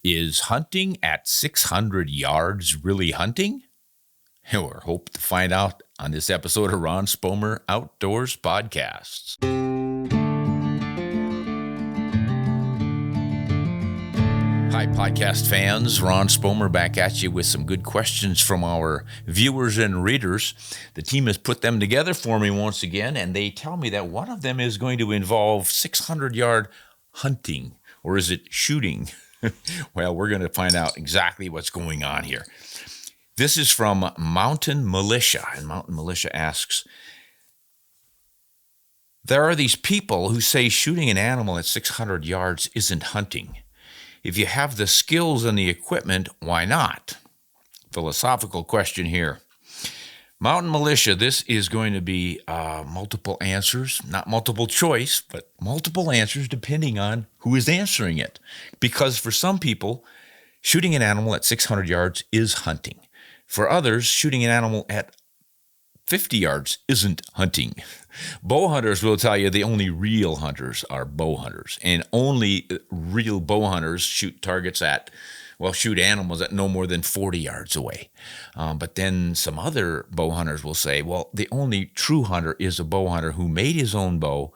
Is hunting at 600 yards really hunting? We're hoping to find out on this episode of Ron Spomer Outdoors Podcast. Hi, podcast fans. Ron Spomer back at you with some good questions from our viewers and readers. The team has put them together for me once again, and they tell me that one of them is going to involve 600-yard hunting, or is it shooting? Well, we're going to find out exactly what's going on here. This is from Mountain Militia, and Mountain Militia asks, there are these people who say shooting an animal at 600 yards isn't hunting. If you have the skills and the equipment, why not? Philosophical question here. Mountain Militia, this is going to be multiple answers, not multiple choice, but multiple answers depending on who is answering it. Because for some people, shooting an animal at 600 yards is hunting. For others, shooting an animal at 50 yards isn't hunting. Bow hunters will tell you the only real hunters are bow hunters, and only real bow hunters shoot animals at no more than 40 yards away. But then some other bow hunters will say, well, the only true hunter is a bow hunter who made his own bow,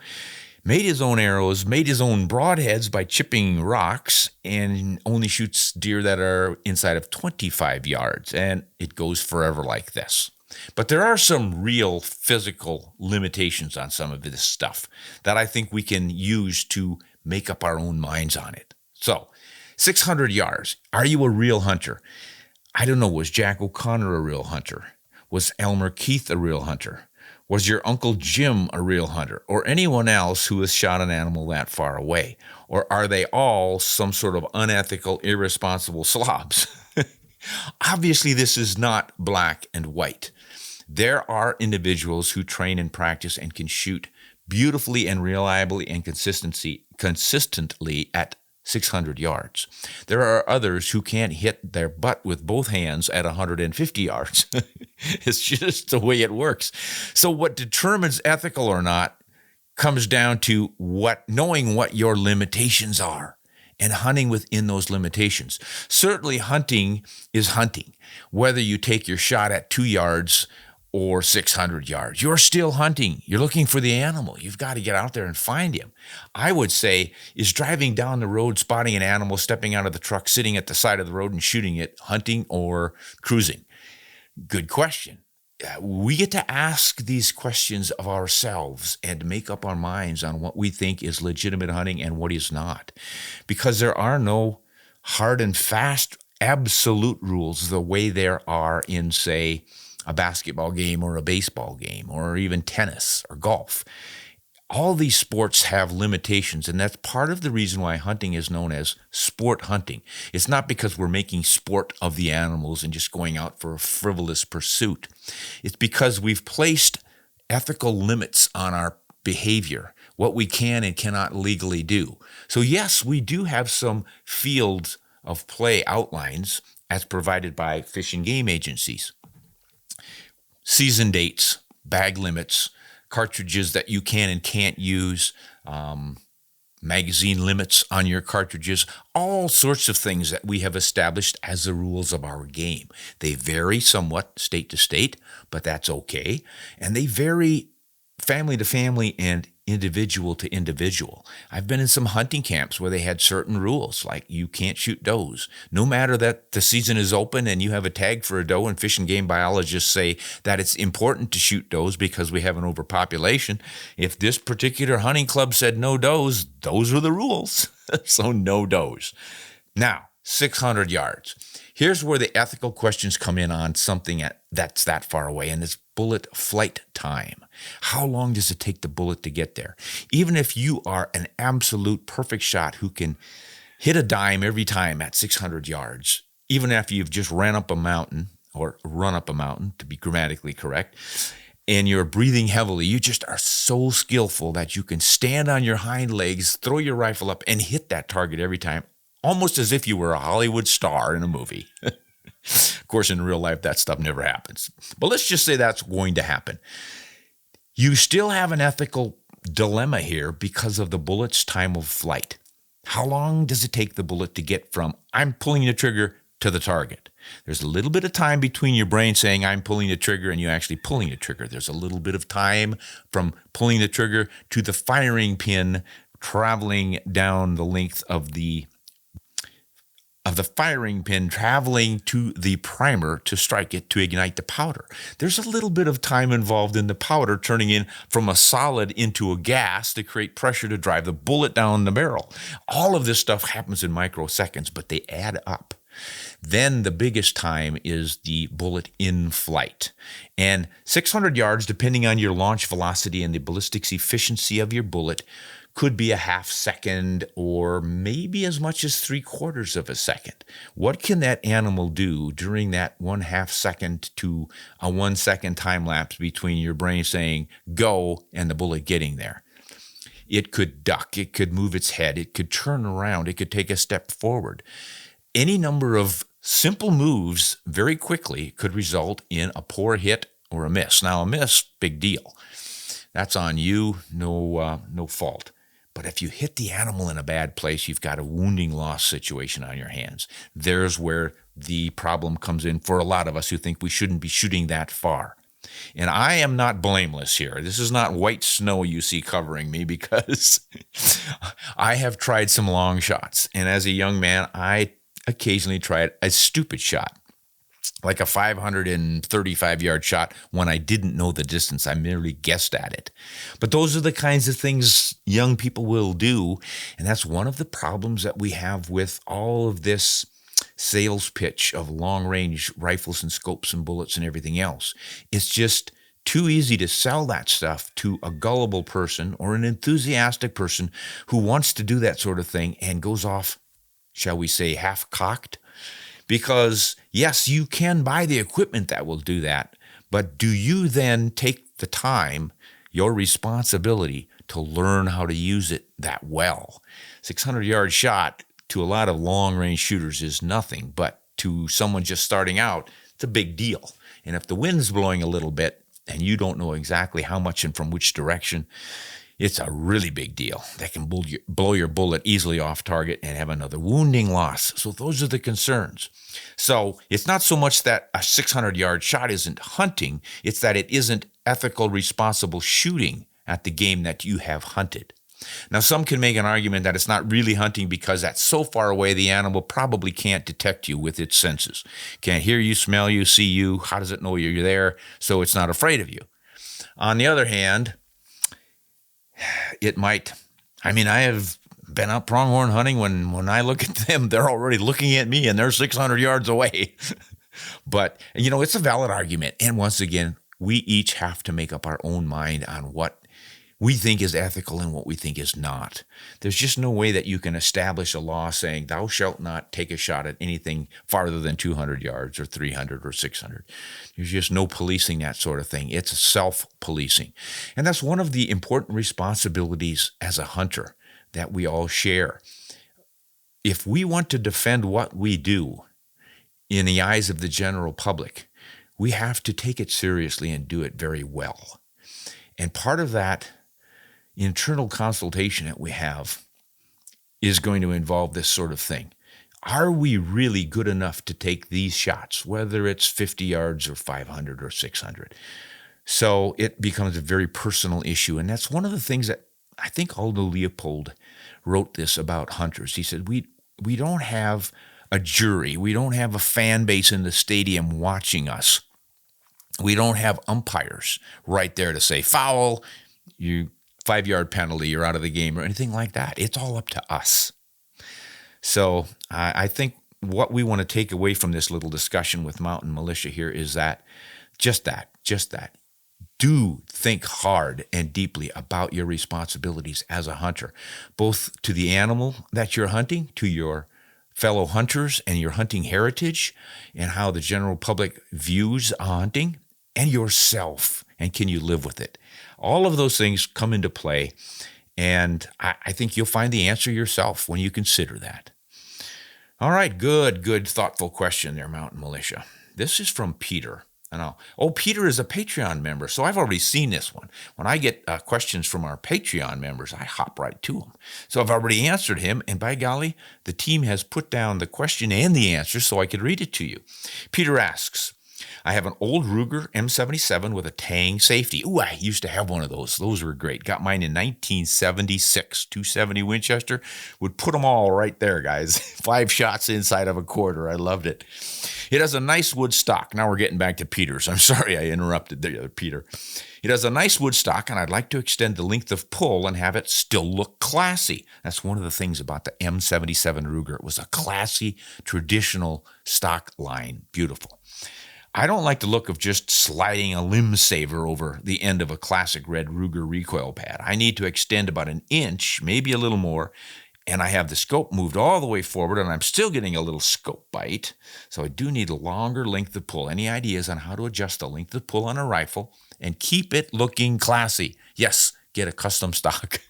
made his own arrows, made his own broadheads by chipping rocks, and only shoots deer that are inside of 25 yards. And it goes forever like this. But there are some real physical limitations on some of this stuff that I think we can use to make up our own minds on it. So, 600 yards. Are you a real hunter? I don't know. Was Jack O'Connor a real hunter? Was Elmer Keith a real hunter? Was your Uncle Jim a real hunter? Or anyone else who has shot an animal that far away? Or are they all some sort of unethical, irresponsible slobs? Obviously, this is not black and white. There are individuals who train and practice and can shoot beautifully and reliably and consistently at 600 yards. There are others who can't hit their butt with both hands at 150 yards. It's just the way it works. So what determines ethical or not comes down to knowing what your limitations are and hunting within those limitations. Certainly hunting is hunting. Whether you take your shot at 2 yards or 600 yards, you're still hunting. You're looking for the animal. You've got to get out there and find him. I would say, is driving down the road, spotting an animal, stepping out of the truck, sitting at the side of the road and shooting it, hunting or cruising? Good question. We get to ask these questions of ourselves and make up our minds on what we think is legitimate hunting and what is not. Because there are no hard and fast absolute rules the way there are in, say, a basketball game or a baseball game or even tennis or golf. All these sports have limitations, and that's part of the reason why hunting is known as sport hunting. It's not because we're making sport of the animals and just going out for a frivolous pursuit. It's because we've placed ethical limits on our behavior, what we can and cannot legally do. So yes, we do have some fields of play outlines as provided by fish and game agencies. Season dates, bag limits, cartridges that you can and can't use, magazine limits on your cartridges, all sorts of things that we have established as the rules of our game. They vary somewhat state to state, but that's okay. And they vary family to family and individual to individual. I've been in some hunting camps where they had certain rules, like you can't shoot does. No matter that the season is open and you have a tag for a doe, and fish and game biologists say that it's important to shoot does because we have an overpopulation. If this particular hunting club said no does, those were the rules. So no does. Now, 600 yards. Here's where the ethical questions come in on something that's that far away, and it's bullet flight time. How long does it take the bullet to get there? Even if you are an absolute perfect shot who can hit a dime every time at 600 yards, even after you've just run up a mountain, to be grammatically correct, and you're breathing heavily, you just are so skillful that you can stand on your hind legs, throw your rifle up, and hit that target every time, almost as if you were a Hollywood star in a movie. Of course, in real life, that stuff never happens. But let's just say that's going to happen. You still have an ethical dilemma here because of the bullet's time of flight. How long does it take the bullet to get from I'm pulling the trigger to the target? There's a little bit of time between your brain saying I'm pulling the trigger and you actually pulling the trigger. There's a little bit of time from pulling the trigger to the firing pin traveling down the length of the firing pin, traveling to the primer to strike it to ignite the powder. There's a little bit of time involved in the powder turning in from a solid into a gas to create pressure to drive the bullet down the barrel. All of this stuff happens in microseconds, but they add up. Then the biggest time is the bullet in flight. And 600 yards, depending on your launch velocity and the ballistics efficiency of your bullet, could be a half second or maybe as much as 3/4 of a second. What can that animal do during that 1/2 second to a 1 second time lapse between your brain saying go and the bullet getting there? It could duck, it could move its head, it could turn around, it could take a step forward. Any number of simple moves very quickly could result in a poor hit or a miss. Now, a miss, big deal. That's on you, no fault. But if you hit the animal in a bad place, you've got a wounding loss situation on your hands. There's where the problem comes in for a lot of us who think we shouldn't be shooting that far. And I am not blameless here. This is not white snow you see covering me, because I have tried some long shots. And as a young man, I occasionally tried a stupid shot, like a 535-yard shot when I didn't know the distance. I merely guessed at it. But those are the kinds of things young people will do, and that's one of the problems that we have with all of this sales pitch of long-range rifles and scopes and bullets and everything else. It's just too easy to sell that stuff to a gullible person or an enthusiastic person who wants to do that sort of thing and goes off, shall we say, half-cocked. Because, yes, you can buy the equipment that will do that, but do you then take the time, your responsibility, to learn how to use it that well? 600-yard shot to a lot of long-range shooters is nothing, but to someone just starting out, it's a big deal. And if the wind's blowing a little bit and you don't know exactly how much and from which direction, it's a really big deal. That can blow your bullet easily off target and have another wounding loss. So those are the concerns. So it's not so much that a 600-yard shot isn't hunting, it's that it isn't ethical, responsible shooting at the game that you have hunted. Now, some can make an argument that it's not really hunting because that's so far away the animal probably can't detect you with its senses. Can't hear you, smell you, see you. How does it know you're there? So it's not afraid of you. On the other hand, it might. I have been out pronghorn hunting when I look at them, they're already looking at me and they're 600 yards away. But, it's a valid argument. And once again, we each have to make up our own mind on what we think is ethical and what we think is not. There's just no way that you can establish a law saying thou shalt not take a shot at anything farther than 200 yards or 300 or 600. There's just no policing that sort of thing. It's self-policing. And that's one of the important responsibilities as a hunter that we all share. If we want to defend what we do in the eyes of the general public, we have to take it seriously and do it very well. And part of that internal consultation that we have is going to involve this sort of thing. Are we really good enough to take these shots, whether it's 50 yards or 500 or 600? So it becomes a very personal issue. And that's one of the things that I think Aldo Leopold wrote this about hunters. He said, we don't have a jury. We don't have a fan base in the stadium watching us. We don't have umpires right there to say, foul, you 5-yard penalty, you're out of the game, or anything like that. It's all up to us. So I think what we want to take away from this little discussion with Mountain Militia here is that, just that. Do think hard and deeply about your responsibilities as a hunter, both to the animal that you're hunting, to your fellow hunters and your hunting heritage, and how the general public views hunting, and yourself, and can you live with it? All of those things come into play, and I think you'll find the answer yourself when you consider that. All right, good, thoughtful question there, Mountain Militia. This is from Peter. I know. Oh, Peter is a Patreon member, so I've already seen this one. When I get questions from our Patreon members, I hop right to them. So I've already answered him, and by golly, the team has put down the question and the answer so I could read it to you. Peter asks, I have an old Ruger M77 with a tang safety. Ooh, I used to have one of those. Those were great. Got mine in 1976. 270 Winchester. Would put them all right there, guys. 5 shots inside of a quarter. I loved it. It has a nice wood stock. Now we're getting back to Peter's. I'm sorry I interrupted there, Peter. It has a nice wood stock, and I'd like to extend the length of pull and have it still look classy. That's one of the things about the M77 Ruger. It was a classy, traditional stock line. Beautiful. I don't like the look of just sliding a limb saver over the end of a classic red Ruger recoil pad. I need to extend about an inch, maybe a little more, and I have the scope moved all the way forward, and I'm still getting a little scope bite, so I do need a longer length of pull. Any ideas on how to adjust the length of pull on a rifle and keep it looking classy? Yes, get a custom stock.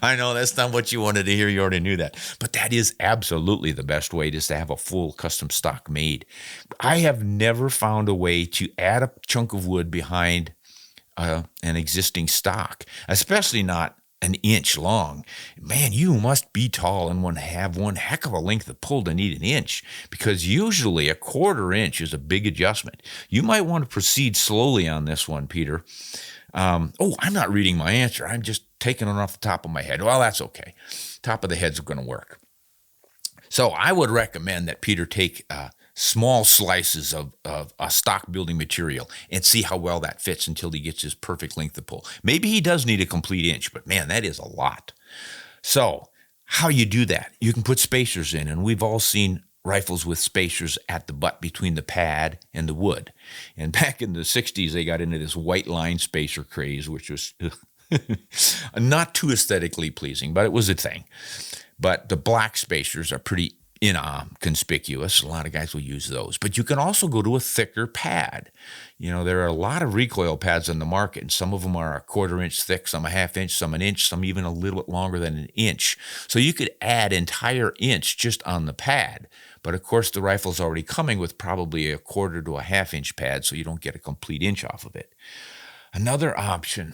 I know that's not what you wanted to hear. You already knew that. But that is absolutely the best way, just to have a full custom stock made. I have never found a way to add a chunk of wood behind an existing stock, especially not an inch long. Man, you must be tall and have one heck of a length of pull to need an inch, because usually a quarter inch is a big adjustment. You might want to proceed slowly on this one, Peter. I'm not reading my answer. I'm just taking it off the top of my head. Well, that's okay. Top of the head's going to work. So I would recommend that Peter take small slices of a stock building material and see how well that fits until he gets his perfect length of pull. Maybe he does need a complete inch, but man, that is a lot. So how you do that? You can put spacers in, and we've all seen rifles with spacers at the butt between the pad and the wood. And back in the 60s, they got into this white line spacer craze, which was not too aesthetically pleasing, but it was a thing. But the black spacers are pretty inconspicuous. A lot of guys will use those. But you can also go to a thicker pad. You know, there are a lot of recoil pads on the market, and some of them are a quarter inch thick, some a half inch, some an inch, some even a little bit longer than an inch. So you could add entire inch just on the pad. But of course, the rifle's already coming with probably a quarter to a half inch pad, so you don't get a complete inch off of it. Another option,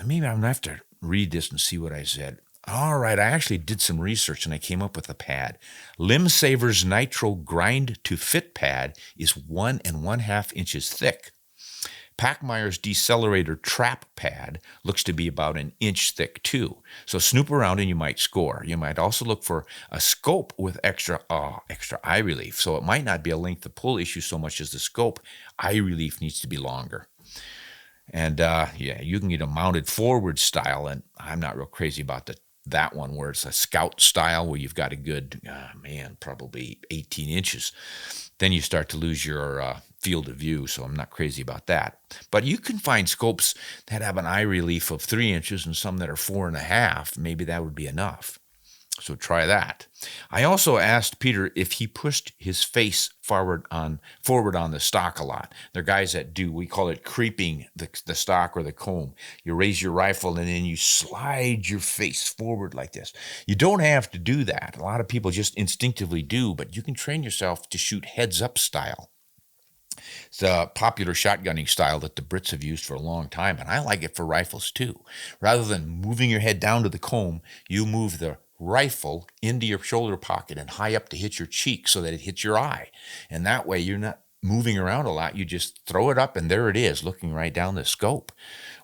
maybe I'm going to have to read this and see what I said. All right, I actually did some research and I came up with a pad. Limb Saver's Nitro Grind to Fit pad is 1 1/2 inches thick. Packmeyer's Decelerator Trap pad looks to be about an inch thick too. So snoop around and you might score. You might also look for a scope with extra eye relief. So it might not be a length of pull issue so much as the scope. Eye relief needs to be longer. And you can get a mounted forward style, and I'm not real crazy about that one where it's a scout style where you've got a good, probably 18 inches. Then you start to lose your field of view, so I'm not crazy about that. But you can find scopes that have an eye relief of 3 inches and some that are 4.5. Maybe that would be enough. So try that. I also asked Peter if he pushed his face forward on the stock a lot. There are guys that do, we call it creeping the stock or the comb. You raise your rifle and then you slide your face forward like this. You don't have to do that. A lot of people just instinctively do, but you can train yourself to shoot heads up style. It's a popular shotgunning style that the Brits have used for a long time, and I like it for rifles too. Rather than moving your head down to the comb, you move the rifle into your shoulder pocket and high up to hit your cheek so that it hits your eye. And that way you're not moving around a lot. You just throw it up and there it is, looking right down the scope,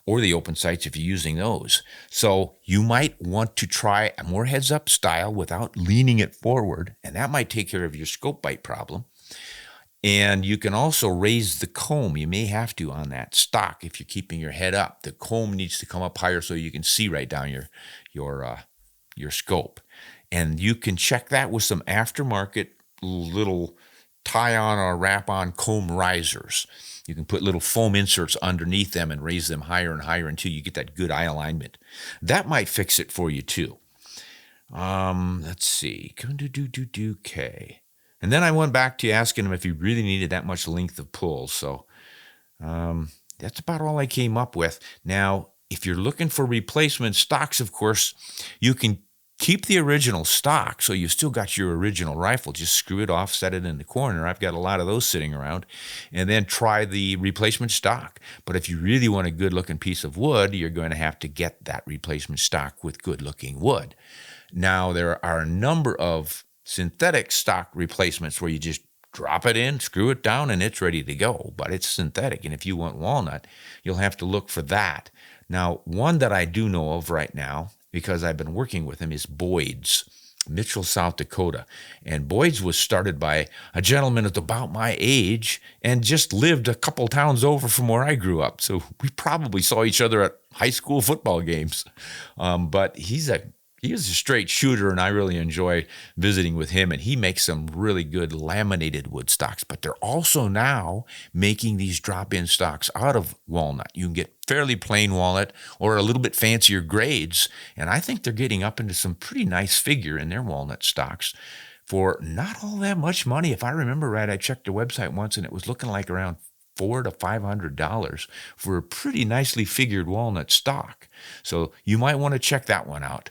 or the open sights if you're using those. So you might want to try a more heads up style without leaning it forward, and that might take care of your scope bite problem. And you can also raise the comb. You may have to on that stock if you're keeping your head up. The comb needs to come up higher so you can see right down your scope. And you can check that with some aftermarket little tie-on or wrap-on comb risers. You can put little foam inserts underneath them and raise them higher and higher until you get that good eye alignment. That might fix it for you too. Let's see. Okay. And then I went back to asking him if he really needed that much length of pull. So that's about all I came up with. Now, if you're looking for replacement stocks, of course, you can Keep the original stock, so you still got your original rifle. Just screw it off, set it in the corner. I've got a lot of those sitting around. And then try the replacement stock. But if you really want a good-looking piece of wood, you're going to have to get that replacement stock with good-looking wood. Now, there are a number of synthetic stock replacements where you just drop it in, screw it down, and it's ready to go. But it's synthetic, and if you want walnut, you'll have to look for that. Now, one that I do know of right now, because I've been working with him, is Boyd's, Mitchell, South Dakota. And Boyd's was started by a gentleman that's about my age and just lived a couple towns over from where I grew up. So we probably saw each other at high school football games. But he's a straight shooter, and I really enjoy visiting with him. And he makes some really good laminated wood stocks. But they're also now making these drop-in stocks out of walnut. You can get fairly plain walnut or a little bit fancier grades. And I think they're getting up into some pretty nice figure in their walnut stocks for not all that much money. If I remember right, I checked their website once, and it was looking like around $400 to $500 for a pretty nicely figured walnut stock. So you might want to check that one out.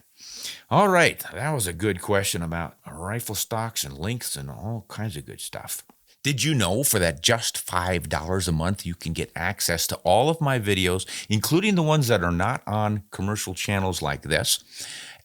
All right, that was a good question about rifle stocks and lengths and all kinds of good stuff. Did you know for that just $5 a month, you can get access to all of my videos, including the ones that are not on commercial channels like this,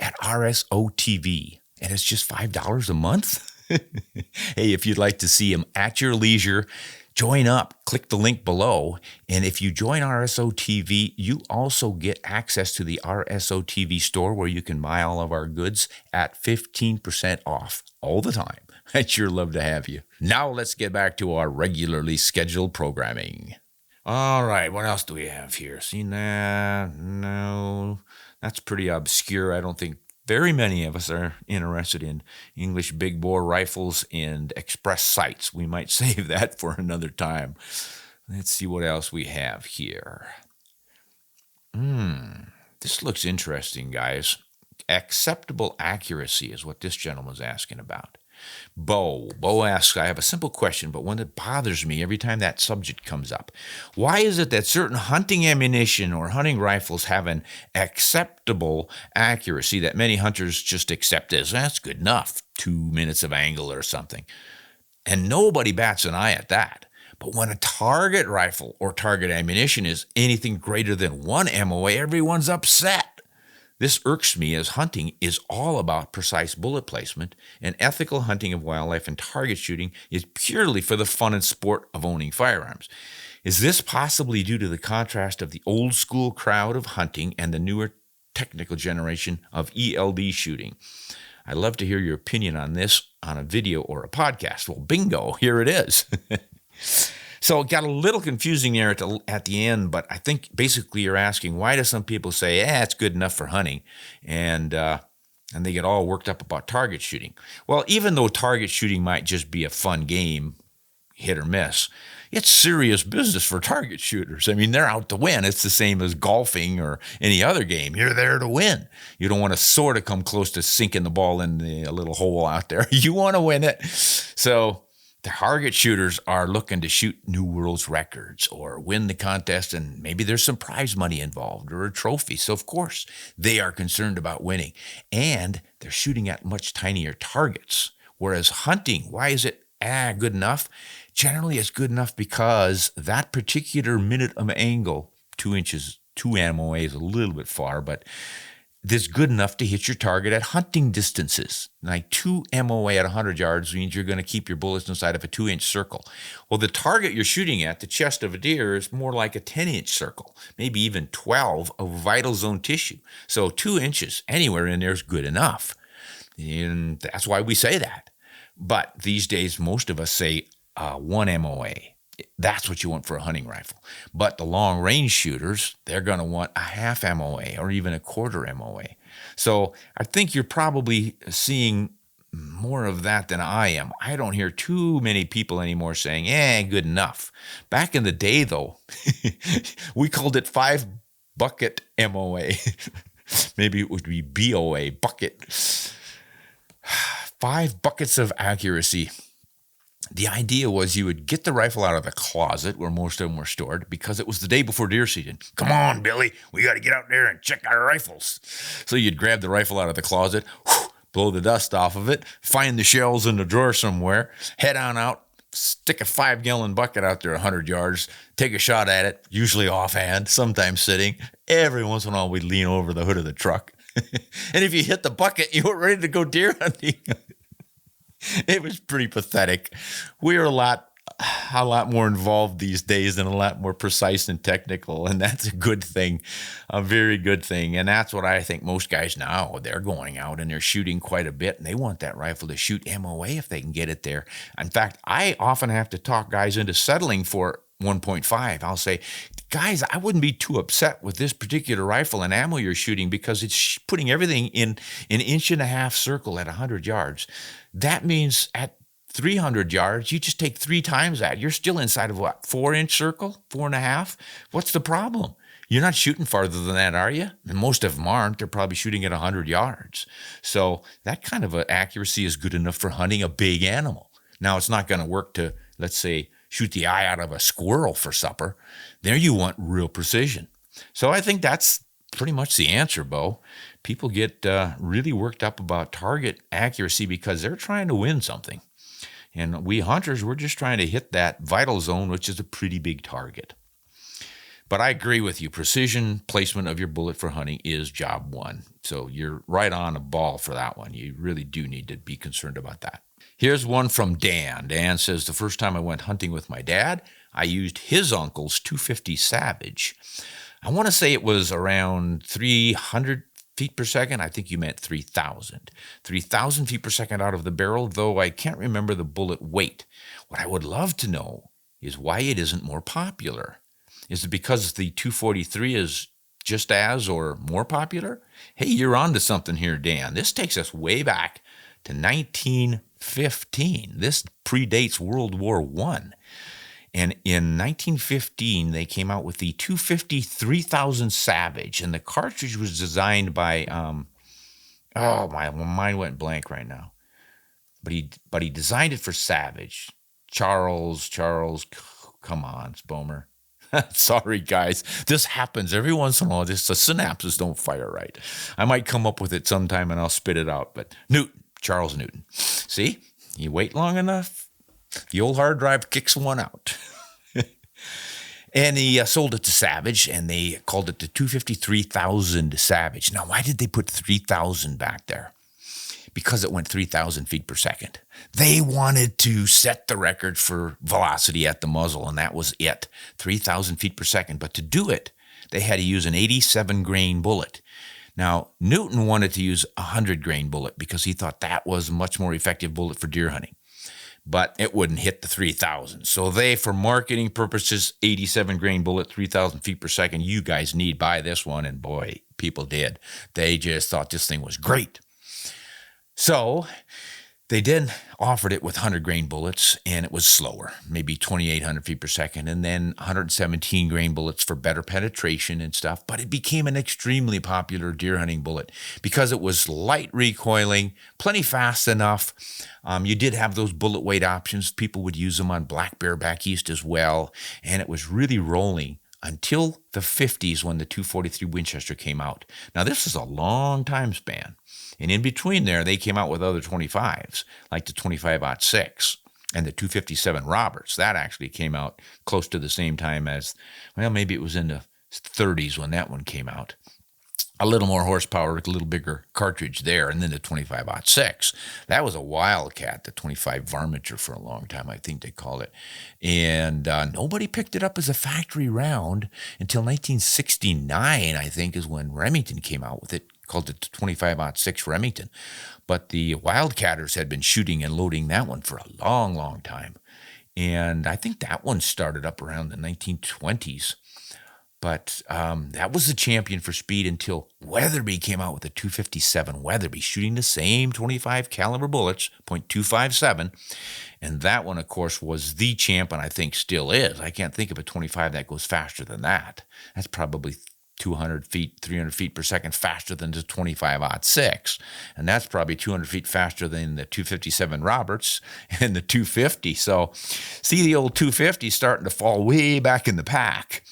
at RSO TV? And it's just $5 a month? Hey, if you'd like to see them at your leisure, join up. Click the link below. And if you join RSO TV, you also get access to the RSO TV store where you can buy all of our goods at 15% off all the time. I'd sure love to have you. Now let's get back to our regularly scheduled programming. All right, what else do we have here? Seen that? No, that's pretty obscure. I don't think very many of us are interested in English big bore rifles and express sights. We might save that for another time. Let's see what else we have here. This looks interesting, guys. Acceptable accuracy is what this gentleman's asking about. Bo asks, I have a simple question, but one that bothers me every time that subject comes up. Why is it that certain hunting ammunition or hunting rifles have an acceptable accuracy that many hunters just accept as, that's good enough, 2 minutes of angle or something? And nobody bats an eye at that. But when a target rifle or target ammunition is anything greater than 1 MOA, everyone's upset. This irks me, as hunting is all about precise bullet placement, and ethical hunting of wildlife and target shooting is purely for the fun and sport of owning firearms. Is this possibly due to the contrast of the old school crowd of hunting and the newer technical generation of ELD shooting? I'd love to hear your opinion on this on a video or a podcast. Well, bingo, here it is. So it got a little confusing there at the end, but I think basically you're asking, why do some people say, it's good enough for hunting, and they get all worked up about target shooting? Well, even though target shooting might just be a fun game, hit or miss, it's serious business for target shooters. I mean, they're out to win. It's the same as golfing or any other game. You're there to win. You don't want to sort of come close to sinking the ball in a little hole out there. You want to win it. So the target shooters are looking to shoot new world's records or win the contest, and maybe there's some prize money involved or a trophy. So, of course, they are concerned about winning. And they're shooting at much tinier targets. Whereas hunting, why is it good enough? Generally, it's good enough because that particular minute of angle, 2 inches, 2 MOA is a little bit far, but this good enough to hit your target at hunting distances. Like 2 MOA at 100 yards means you're going to keep your bullets inside of a 2-inch circle. Well, the target you're shooting at, the chest of a deer, is more like a 10-inch circle, maybe even 12 of vital zone tissue. So 2 inches anywhere in there is good enough. And that's why we say that. But these days, most of us say 1 MOA. That's what you want for a hunting rifle. But the long-range shooters, they're going to want a half MOA or even a quarter MOA. So I think you're probably seeing more of that than I am. I don't hear too many people anymore saying, good enough. Back in the day, though, we called it 5-bucket MOA. Maybe it would be BOA, bucket. 5 buckets of accuracy. The idea was you would get the rifle out of the closet where most of them were stored because it was the day before deer season. Come on, Billy, we got to get out there and check our rifles. So you'd grab the rifle out of the closet, blow the dust off of it, find the shells in the drawer somewhere, head on out, stick a 5-gallon bucket out there 100 yards, take a shot at it, usually offhand, sometimes sitting. Every once in a while, we'd lean over the hood of the truck. And if you hit the bucket, you were ready to go deer hunting. It was pretty pathetic. We are a lot more involved these days and a lot more precise and technical, and that's a good thing, a very good thing. And that's what I think most guys now, they're going out and they're shooting quite a bit, and they want that rifle to shoot MOA if they can get it there. In fact, I often have to talk guys into settling for 1.5. I'll say, guys, I wouldn't be too upset with this particular rifle and ammo you're shooting because it's putting everything in an 1.5-inch circle at 100 yards. That means at 300 yards, you just take 3 times that. You're still inside of what, 4-inch circle, 4.5? What's the problem? You're not shooting farther than that, are you? And most of them aren't. They're probably shooting at 100 yards. So that kind of accuracy is good enough for hunting a big animal. Now, it's not going to work to, let's say, shoot the eye out of a squirrel for supper. There you want real precision. So I think that's pretty much the answer, Bo. People get really worked up about target accuracy because they're trying to win something. And we hunters, we're just trying to hit that vital zone, which is a pretty big target. But I agree with you. Precision placement of your bullet for hunting is job one. So you're right on a ball for that one. You really do need to be concerned about that. Here's one from Dan. Dan says, the first time I went hunting with my dad, I used his uncle's 250 Savage. I want to say it was around 300 feet per second. I think you meant 3,000. 3,000 feet per second out of the barrel, though I can't remember the bullet weight. What I would love to know is why it isn't more popular. Is it because the 243 is just as or more popular? Hey, you're on to something here, Dan. This takes us way back to 1915. This predates World War I. And in 1915, they came out with the 250 3000 Savage, and the cartridge was designed by, my mind went blank right now. But he designed it for Savage. Charles, come on, Spomer. Sorry, guys. This happens every once in a while. The synapses don't fire right. I might come up with it sometime and I'll spit it out. But Charles Newton. See, you wait long enough, the old hard drive kicks one out. And he sold it to Savage, and they called it the 250 3000 Savage. Now, why did they put 3,000 back there? Because it went 3,000 feet per second. They wanted to set the record for velocity at the muzzle, and that was it, 3,000 feet per second. But to do it, they had to use an 87-grain bullet. Now, Newton wanted to use a 100-grain bullet because he thought that was a much more effective bullet for deer hunting. But it wouldn't hit the 3,000. So they, for marketing purposes, 87-grain bullet, 3,000 feet per second. You guys need buy this one. And boy, people did. They just thought this thing was great. So they then offered it with 100-grain bullets, and it was slower, maybe 2,800 feet per second, and then 117-grain bullets for better penetration and stuff. But it became an extremely popular deer hunting bullet because it was light recoiling, plenty fast enough. You did have those bullet weight options. People would use them on black bear back east as well, and it was really rolling until the 50s when the 243 Winchester came out. Now, this is a long time span. And in between there, they came out with other 25s, like the 25-06 and the 257 Roberts. That actually came out close to the same time as, well, maybe it was in the 30s when that one came out. A little more horsepower, a little bigger cartridge there, and then the 25-06. That was a wildcat, the 25 Varminter for a long time, I think they called it. And nobody picked it up as a factory round until 1969, I think, is when Remington came out with it, called it the 25-06 Remington. But the Wildcatters had been shooting and loading that one for a long, long time. And I think that one started up around the 1920s. But that was the champion for speed until Weatherby came out with the 257 Weatherby, shooting the same 25 caliber bullets, .257. And that one, of course, was the champ, and I think still is. I can't think of a 25 that goes faster than that. That's probably 200 feet, 300 feet per second faster than the 25-06. And that's probably 200 feet faster than the 257 Roberts and the 250. So see the old 250 starting to fall way back in the pack.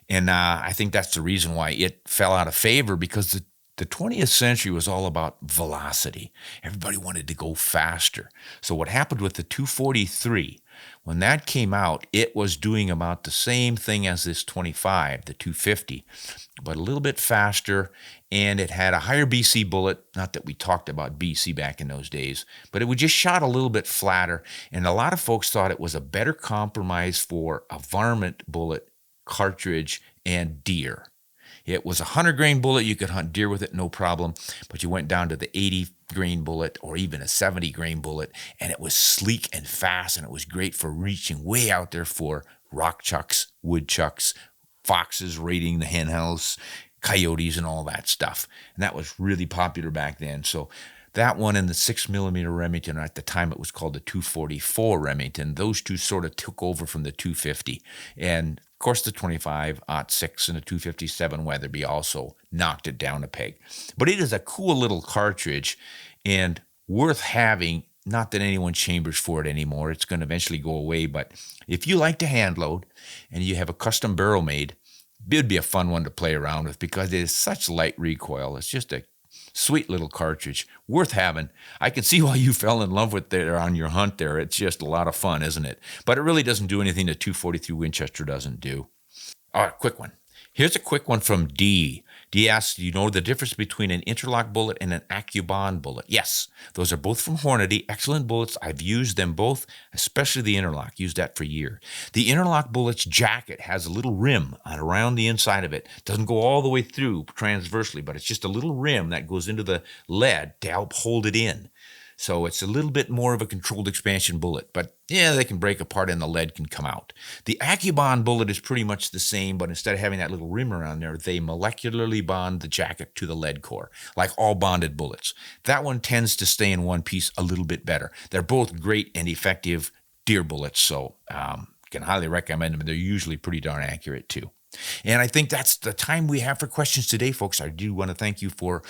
And I think that's the reason why it fell out of favor, because the 20th century was all about velocity. Everybody wanted to go faster. So what happened with the 243, when that came out, it was doing about the same thing as this 25, the 250, but a little bit faster, and it had a higher BC bullet. Not that we talked about BC back in those days, but it would just shot a little bit flatter, and a lot of folks thought it was a better compromise for a varmint bullet, cartridge, and deer. It was a 100-grain bullet. You could hunt deer with it, no problem. But you went down to the 80-grain bullet or even a 70-grain bullet, and it was sleek and fast, and it was great for reaching way out there for rock chucks, woodchucks, foxes raiding the hen house, coyotes, and all that stuff. And that was really popular back then. So that one and the 6mm Remington, at the time it was called the 244 Remington, those two sort of took over from the 250. And of course, the 25-06 and the 257 Weatherby also knocked it down a peg. But it is a cool little cartridge and worth having. Not that anyone chambers for it anymore. It's going to eventually go away. But if you like to hand load and you have a custom barrel made, it'd be a fun one to play around with because it is such light recoil. It's just a sweet little cartridge, worth having. I can see why you fell in love with it on your hunt there. It's just a lot of fun, isn't it? But it really doesn't do anything the 243 Winchester doesn't do. All right, quick one. Here's a quick one from D. D asks, do you know the difference between an InterLock bullet and an AccuBond bullet? Yes, those are both from Hornady. Excellent bullets. I've used them both, especially the InterLock. Used that for years. The InterLock bullet's jacket has a little rim around the inside of it. Doesn't go all the way through transversely, but it's just a little rim that goes into the lead to help hold it in. So it's a little bit more of a controlled expansion bullet, but yeah, they can break apart and the lead can come out. The AccuBond bullet is pretty much the same, but instead of having that little rim around there, they molecularly bond the jacket to the lead core, like all bonded bullets. That one tends to stay in one piece a little bit better. They're both great and effective deer bullets, so can highly recommend them. They're usually pretty darn accurate too. And I think that's the time we have for questions today, folks. I do want to thank you for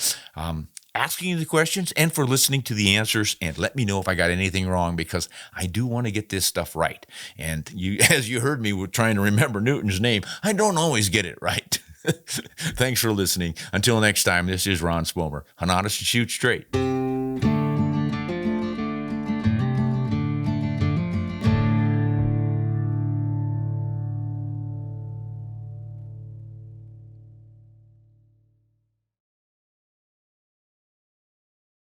asking you the questions and for listening to the answers, and let me know if I got anything wrong, because I do want to get this stuff right. And you, as you heard me, we're trying to remember Newton's name. I don't always get it right. Thanks for listening. Until next time, this is Ron Spomer. Hunt honest and shoot straight.